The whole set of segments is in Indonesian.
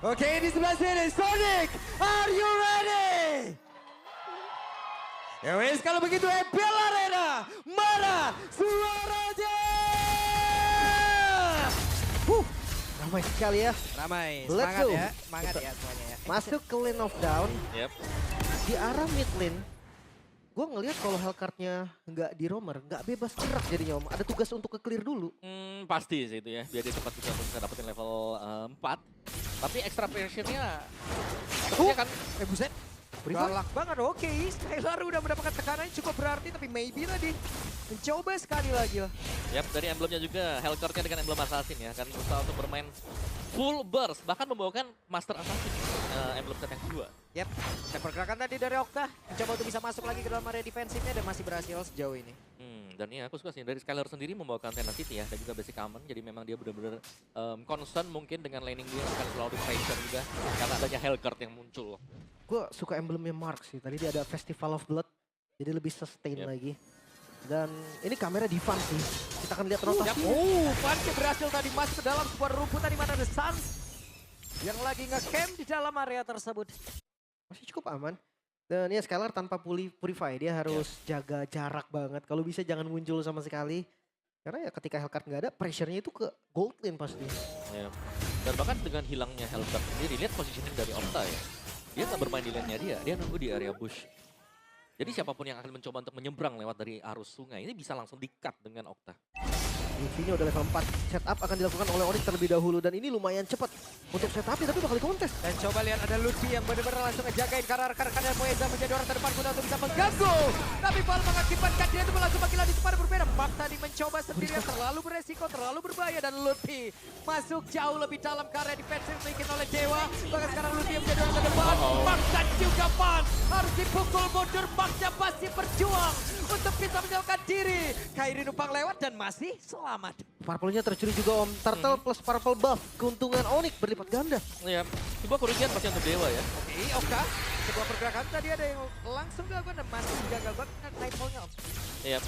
Oke, di sebelah sini Sonic, are you ready? Ya wes, kalau begitu Bell Arena, mana suaranya? Ramai sekali ya. Ramai, Let's semangat go. ya, semangat ya semuanya ya. Masuk ke lane of down. Yep. Di arah mid lane. Gue ngelihat kalau Hellcard-nya nggak di roamer, nggak bebas gerak jadinya om. Ada tugas untuk ke-clear dulu. Pasti sih itu ya, biar dia cepat juga bisa dapetin level 4. Tapi extra pressure-nya sepertinya kan Buset. Free Galak banget, oke. Skylar udah mendapatkan tekanan yang cukup berarti, tapi maybe tadi mencoba sekali lagi lah. Yap, dari emblemnya juga, Hellcard-nya dengan emblem Assassin ya, kan berusaha untuk bermain full burst, bahkan membawakan Master Assassin, emblem set yang kedua. Yap, dan pergerakan tadi dari Okta mencoba untuk bisa masuk lagi ke dalam area defensifnya dan masih berhasil sejauh ini. Dan ya aku suka sih, dari Skylar sendiri membawakan Tenacity ya, dan juga basic common, jadi memang dia benar-benar concern mungkin dengan laning dia, akan selalu di pressure juga, karena adanya Hellcard yang muncul. Gue suka emblemnya Mark sih. Tadi dia ada Festival of Blood. Jadi lebih sustain Yep. lagi. Dan ini kamera di Van sih. Kita akan lihat rotasi. Panke berhasil tadi masuk ke dalam sebuah rumputan di mana ada Suns yang lagi nge-camp di dalam area tersebut. Masih cukup aman. Dan ya Skylar tanpa purify. Dia harus jaga jarak banget. Kalau bisa jangan muncul sama sekali. Karena ya ketika Hellcard nggak ada, pressure-nya itu ke gold lane pasti. Ya. Dan bahkan dengan hilangnya Hellcard sendiri, lihat positioning dari Okta ya. Dia nggak bermain di lane-nya dia nunggu di area bush. Jadi siapapun yang akan mencoba untuk menyeberang lewat dari arus sungai, ini bisa langsung di-cut dengan Okta. UV-nya udah level 4. Setup akan dilakukan oleh Onyx terlebih dahulu. Dan ini lumayan cepat untuk setupnya, tapi bakal dikontes. Dan coba lihat ada Lutfi yang benar-benar langsung ngejagain karena rekan-rekan dan Moeza menjadi orang terdepan guna untuk bisa mengganggu. Tapi Bal mengakibatkan dia itu langsung makin lagi pada berbeda. Mark tadi mencoba sendirian terlalu beresiko, terlalu berbahaya. Dan Lutfi masuk jauh lebih dalam ke area defensif dimiliki oleh Dewa. Bahkan sekarang Lutfi yang menjadi orang terdepan. Mark dan juga Van harus dipukul mundur. Marknya masih berjuang untuk bisa menyelamatkan diri. Kairi numpang lewat dan masih selamat. Purple-nya tercuri juga om. Turtle plus purple buff. Keuntungan Onyx berlipat ganda. Ya, sebuah kerugian pasti untuk Dewa ya. Oke, Oka. Sebuah pergerakan tadi ada yang langsung dilakukan dan masih gagal banget Nightfall-nya om. Iya.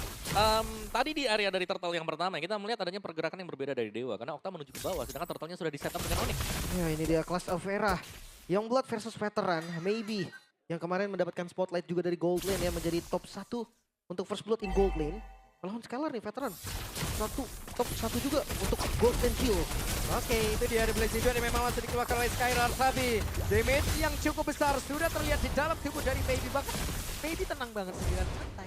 Tadi di area dari Turtle yang pertama kita melihat adanya pergerakan yang berbeda dari Dewa karena Okta menuju ke bawah sedangkan Turtle-nya sudah di setup dengan Onyx. Ya ini dia Class of Era. Youngblood versus Veteran. Maybe. Yang kemarin mendapatkan spotlight juga dari Gold Lane ya. Menjadi top 1 untuk First Blood in Gold Lane. Melawan Skylar nih Veteran. Top 1 juga untuk Gold Lane Kill. Oke, itu dia ada Blaze Hidden yang memang langsung dikeluarkan oleh Skylar. Tapi damage yang cukup besar sudah terlihat di dalam tubuh dari Baby. Bahkan Baby tenang banget sendirian santai.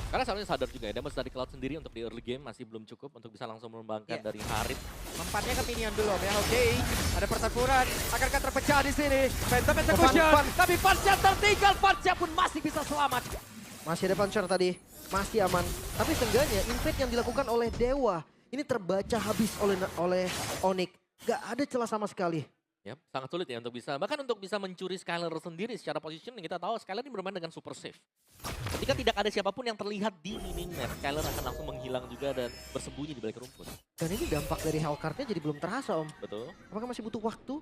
Karena seharusnya sadar juga ya, damage dari Cloud sendiri untuk di early game masih belum cukup untuk bisa langsung mengembangkan dari Harith. Mempatnya ke minion dulu om ya. Oke, ada pertempuran. Akankah terpecah di sini? Phantom Execution. Tapi Fansya tertinggal. Fansya pun masih bisa selamat. Masih ada puncher tadi. Masih aman. Tapi seenggaknya invade yang dilakukan oleh Dewa. Ini terbaca habis oleh Onyx. Gak ada celah sama sekali. Ya, sangat sulit ya untuk bisa, bahkan untuk bisa mencuri Skylar sendiri secara positioning kita tahu Skylar ini bermain dengan super safe. Ketika tidak ada siapapun yang terlihat di minimap, Skylar akan langsung menghilang juga dan bersembunyi di balik rumput. Dan ini dampak dari Hellcard-nya jadi belum terasa om. Betul. Apakah masih butuh waktu?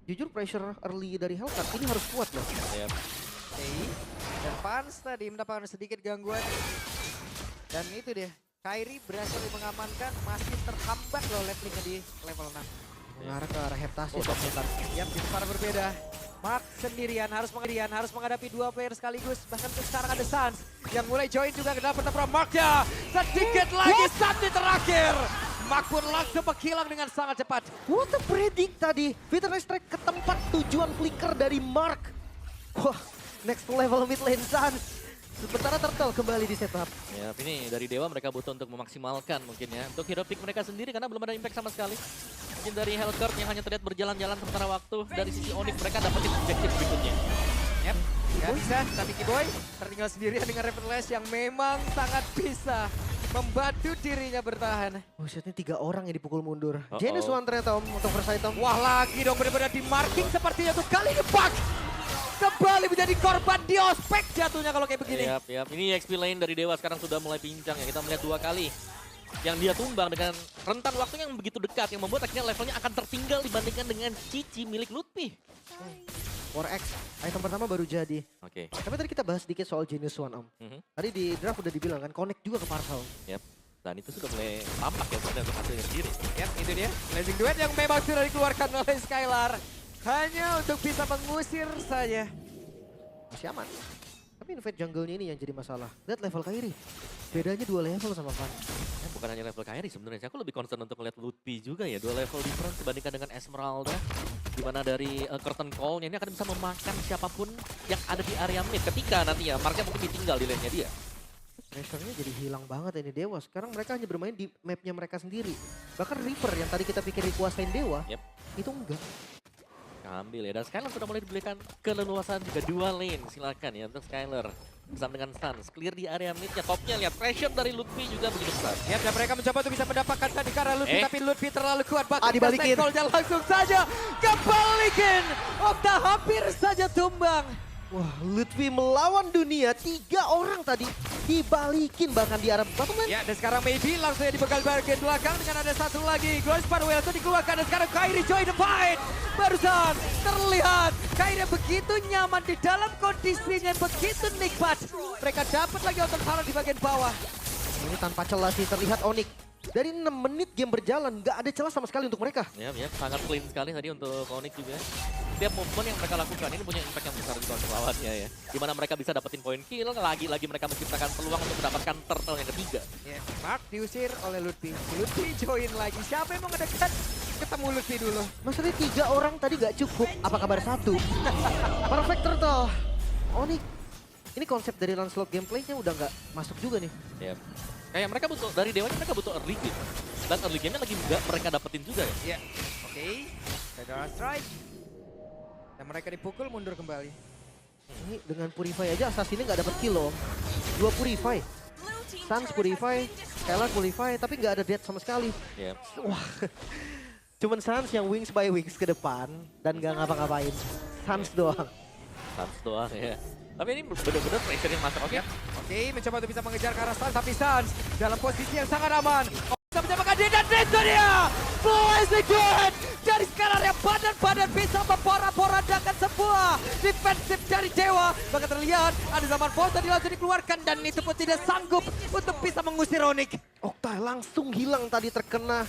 Jujur pressure early dari Hellcard ini harus kuat loh. Ya. Oke, dan Fans tadi mendapatkan sedikit gangguan. Dan itu dia, Kairi berhasil mengamankan, masih terhambat loh levelingnya di level 6. Mengarah ke arah Heptasis. Yap, itu para berbeda. Mark sendirian harus menghadapi dua player sekaligus. Bahkan sekarang ada Suns yang mulai join juga ke dalam pertempuran. Marknya sedikit lagi satu terakhir. Mark pun langsung menghilang dengan sangat cepat. What a predict tadi. Veteran Strike ke tempat tujuan flicker dari Mark. Wah, next level mid lane Suns. Sementara Turtle kembali di setup. Ya, ini dari Dewa mereka butuh untuk memaksimalkan mungkin ya. Untuk hero pick mereka sendiri karena belum ada impact sama sekali. Mungkin dari Hellcard yang hanya terlihat berjalan-jalan sementara waktu. Dari sisi Onyx mereka dapetin objektif berikutnya. Yap, nggak bisa. Tapi Kiboy tertinggal sendirian dengan Revenless yang memang sangat bisa membantu dirinya bertahan. Busetnya 3 orang yang dipukul mundur. Janus one ternyata om untuk first item. Wah lagi dong benar-benar di marking sepertinya tuh kali ini Buck kembali menjadi korban di ospek jatuhnya kalau kayak begini. Yap. Ini XP lane dari Dewa sekarang sudah mulai pincang ya. Kita melihat 2 kali. Yang dia tumbang dengan rentan waktu yang begitu dekat. Yang membuat akhirnya levelnya akan tertinggal dibandingkan dengan Cici milik Lutfi. 4X, item pertama baru jadi. Oke. Tapi tadi kita bahas sedikit soal Genius One om. Tadi di draft udah dibilang kan, connect juga ke Parcel. Yap. Dan itu sudah mulai tampak ya pada untuk hasilnya sendiri. Yap, itu dia. Blazing Duet yang memang sudah dikeluarkan oleh Skylar. Hanya untuk bisa mengusir saja. Masih aman. Tapi invade jungle-nya ini yang jadi masalah. Lihat level Kairi. Bedanya 2 level sama Van. Bukan hanya level Kairi sebenarnya, aku lebih concern untuk melihat Lutfi juga ya. 2 level difference dibandingkan dengan Esmeralda. Dimana dari curtain call-nya ini akan bisa memakan siapapun yang ada di area mid. Ketika nanti ya Marknya mungkin ditinggal di lane-nya dia. Pressure-nya jadi hilang banget ini Dewa. Sekarang mereka hanya bermain di map-nya mereka sendiri. Bahkan River yang tadi kita pikir dikuasain Dewa, Yep. itu enggak. Ambil ya, dan Skylar sudah mulai diberikan keleluasan juga 2 lane. Silakan ya untuk Skylar. Bersama dengan Suns, clear di area mid-nya. Topnya lihat pressure dari Lutfi juga begitu besar. Yap, dan mereka mencoba untuk bisa mendapatkan tadi karena Lutfi, tapi Lutfi terlalu kuat. Bahkan dibalikin. Call-nya langsung saja kebalikin. Okta hampir saja tumbang. Wah, Lutfi melawan dunia. 3 orang tadi dibalikin bahkan di arah bottom lane. Ya, dan sekarang Maybe langsung dibegal bagian belakang dengan ada satu lagi. Glory Sparwell itu dikeluarkan dan sekarang Kairi join the fight. Barusan terlihat Kairi begitu nyaman di dalam kondisinya begitu nikmat. Mereka dapat lagi otot Hara di bagian bawah. Ini tanpa celah sih terlihat Onyx. Dari 6 menit game berjalan, nggak ada celah sama sekali untuk mereka. Ya, sangat clean sekali tadi untuk Onyx juga. Setiap movement yang mereka lakukan ini punya impact yang besar di counter lawannya ya. Dimana mereka bisa dapetin poin kill, lagi-lagi mereka menciptakan peluang untuk mendapatkan turtle yang ketiga. Ya, Mark diusir oleh Lutfi. Lutfi join lagi. Siapa yang mau ngedekat? Ketemu Lutfi dulu. Masalahnya 3 orang tadi nggak cukup. Apa kabar 1? Perfect turtle. Onyx. Ini konsep dari Lancelot gameplaynya udah nggak masuk juga nih. Ya. Kayak mereka butuh, dari Dewanya mereka butuh early game. Dan early game-nya lagi nggak mereka dapetin juga ya. Ya, oke. Federal Strike. Dan mereka dipukul mundur kembali. Ini dengan Purify aja Assassin-nya nggak dapet kill loh. 2 Purify. Suns Purify, Skylar Purify, tapi nggak ada death sama sekali. Ya. Wah, cuman Suns yang wings by wings ke depan dan nggak ngapa-ngapain. Suns doang. Suns doang ya. Tapi ini bener-bener pressure yang masuk. Oke. Oke, mencoba untuk bisa mengejar ke arah Suns, tapi Suns dalam posisi yang sangat aman. Bisa menyamakan dia dan itu dia! Blazing Duet! Dari Skylar yang badan-badan bisa memporak-porandakan sebuah defensif dari Dewa. Bahkan terlihat ada zaman pause tadi langsung dikeluarkan dan itu pun tidak sanggup untuk bisa mengusir Onyx. Okta langsung hilang tadi terkena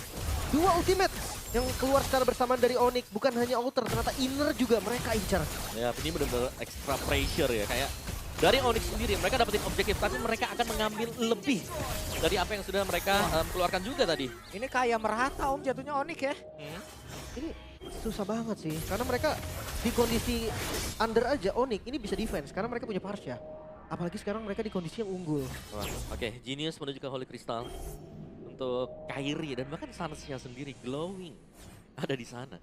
2 ultimate yang keluar secara bersamaan dari Onyx. Bukan hanya Alter, ternyata Inner juga mereka incar. Ya, ini bener-bener extra pressure ya. Kayak dari Onyx sendiri mereka dapetin objektif, tapi mereka akan mengambil lebih dari apa yang sudah mereka keluarkan juga tadi. Ini kayak merata Om jatuhnya Onyx ya. Ini susah banget sih, karena mereka di kondisi under aja Onyx ini bisa defense, karena mereka punya Parsha. Apalagi sekarang mereka di kondisi yang unggul. Wah, oke. Genius menuju ke Holy Crystal untuk Kairi dan bahkan Suns-nya sendiri glowing ada di sana.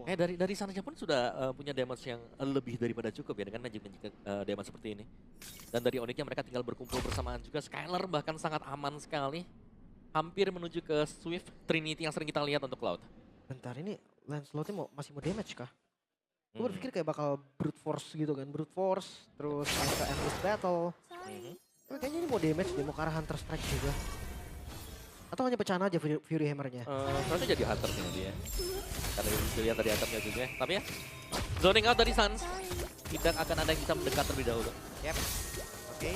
Dari Suns-nya pun sudah punya damage yang lebih daripada cukup ya dengan magic damage seperti ini. Dan dari Onyx-nya mereka tinggal berkumpul bersamaan juga. Skylar bahkan sangat aman sekali. Hampir menuju ke Swift Trinity yang sering kita lihat untuk Cloud. Bentar, ini Lancelot-nya masih mau damage kah? Gue berpikir kayak bakal brute force gitu kan, brute force, terus ke endless battle. Tapi kayaknya ini mau damage dia, mau ke arah Hunter Strike juga. Atau hanya pecahan aja Fury Hammer-nya? Seharusnya jadi hunter-nya dia. Karena dilihat dari hunter-nya juga. Tapi ya, zoning out dari Suns. Tidak akan ada yang bisa mendekat terlebih dahulu. Yap. Oke.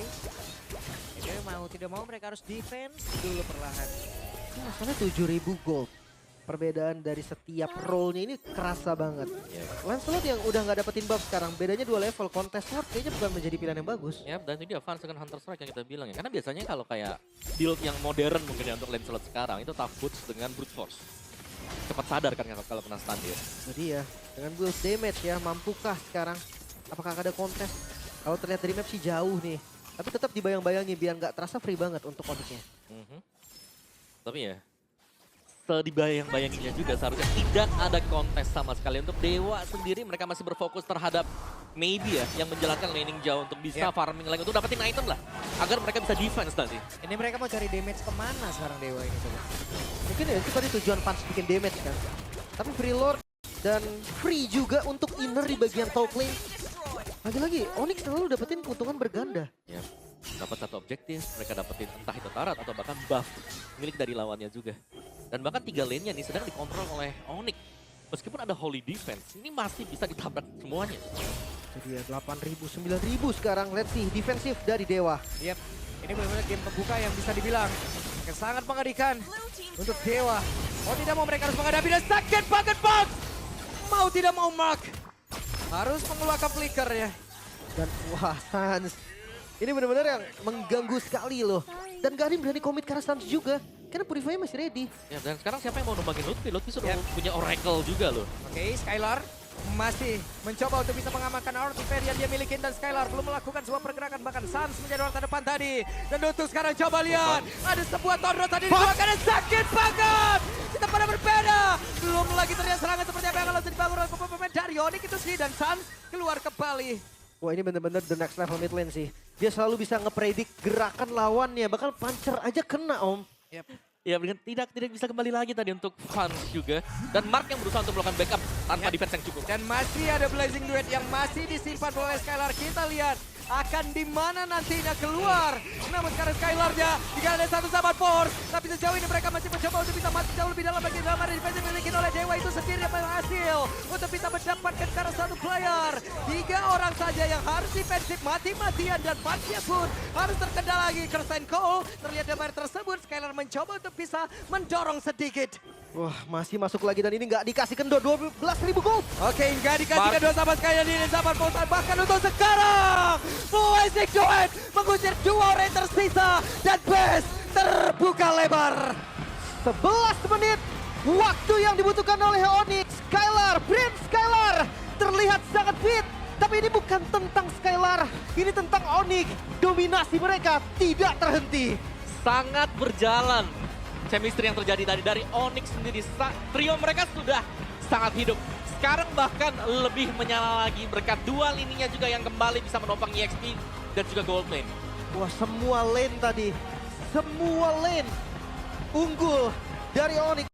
Jadi mau tidak mau mereka harus defense dulu perlahan. Ini masalahnya 7.000 gold. Perbedaan dari setiap role-nya ini kerasa banget. Lancelot yang udah nggak dapetin buff sekarang, bedanya 2 level. Contest Sword kayaknya bukan menjadi pilihan yang bagus. Ya, dan ini advance dengan Hunter Strike yang kita bilang ya. Karena biasanya kalau kayak build yang modern mungkin ya untuk Lancelot sekarang, itu tough boots dengan brute force. Cepat sadar kan kalau kena stun dia. Jadi ya, dengan build damage ya, mampukah sekarang? Apakah ada kontes? Kalau terlihat dari map sih jauh nih. Tapi tetap dibayang-bayangi biar nggak terasa free banget untuk Onyx-nya. Tapi ya, sedibayang-bayanginya juga seharusnya tidak ada kontes sama sekali. Untuk Dewa sendiri mereka masih berfokus terhadap Maybe ya, yang menjalankan laning jauh untuk bisa farming lagi, untuk dapetin item lah. Agar mereka bisa defense nanti. Ini mereka mau cari damage kemana sekarang Dewa ini coba? Mungkin ya itu tadi tujuan Punch bikin damage kan. Tapi Free Lord dan free juga untuk Inner di bagian top lane. Lagi-lagi Onyx selalu dapetin keuntungan berganda. Ya, dapat satu objektif, mereka dapetin entah itu tarat atau bahkan buff milik dari lawannya juga. Dan bahkan 3 lane-nya nih sedang dikontrol oleh Onyx. Meskipun ada Holy Defense, ini masih bisa ditabrak semuanya. Jadi ya 8.000, 9.000 sekarang. Let's see, defensif dari Dewa. Yap. Ini benar-benar game pembuka yang bisa dibilang sangat mengerikan untuk Dewa. Mau tidak mau mereka harus menghadapi dan sakit banget Box. Mau tidak mau Mark harus mengeluarkan flicker ya. Dan wah, Sans. Ini benar-benar yang mengganggu sekali loh. Dan Garim berani komit ke arah Sans juga. Karena Purify masih ready. Ya, dan sekarang siapa yang mau numbangin Lutfi? Lutfi sudah punya Oracle juga loh. Oke, Skylar masih mencoba untuk bisa mengamankan artifact yang dia miliki dan Skylar belum melakukan sebuah pergerakan, bahkan Sans menjadi orang terdepan tadi. Dan Dutuk sekarang coba lihat, ada sebuah Tondro tadi dikeluarkan dan sakit banget. Kita pada berbeda, belum lagi terlihat serangan seperti apa yang akan dibangun oleh pemain dari Onyx itu sendiri dan Sans keluar kembali. Wah, ini benar-benar the next level mid lane sih. Dia selalu bisa ngepredik gerakan lawannya, bahkan puncher aja kena Om. Yep. Ya, tidak bisa kembali lagi tadi untuk Fans juga. Dan Mark yang berusaha untuk melakukan backup tanpa defense yang cukup. Dan masih ada Blazing Duet yang masih disimpan oleh Skylar. Kita lihat akan di mana nantinya keluar. Namun sekarang Skylar-nya ada satu sahabat Force. Tapi sejauh ini mereka masih mencoba untuk bisa masuk jauh lebih dalam lagi dalam area defense yang dimiliki oleh Dewa itu sendiri yang berhasil untuk bisa mendapatkan karena satu player. 3 orang saja yang harus defensif mati-matian dan Fansnya pun harus terkendala lagi. Kirsten Cole terlihat dari tersebut Skylar mencoba untuk bisa mendorong sedikit. Wah, masih masuk lagi dan ini nggak dikasihkan 12.000 gold. Oke, nggak dikasihkan dua sama sekali ini sahabat Force. Bahkan untuk sekarang Blazing Duet mengusir 2 orang tersisa dan base terbuka lebar. 11 menit waktu yang dibutuhkan oleh Onyx. Skylar, Prince Skylar terlihat sangat fit. Tapi ini bukan tentang Skylar, ini tentang Onyx. Dominasi mereka tidak terhenti. Sangat berjalan chemistry yang terjadi tadi dari Onyx sendiri. Trio mereka sudah sangat hidup. Sekarang bahkan lebih menyala lagi berkat 2 lininya juga yang kembali bisa menopang EXP dan juga Gold Lane. Wah, semua lane tadi, semua lane unggul dari Onyx.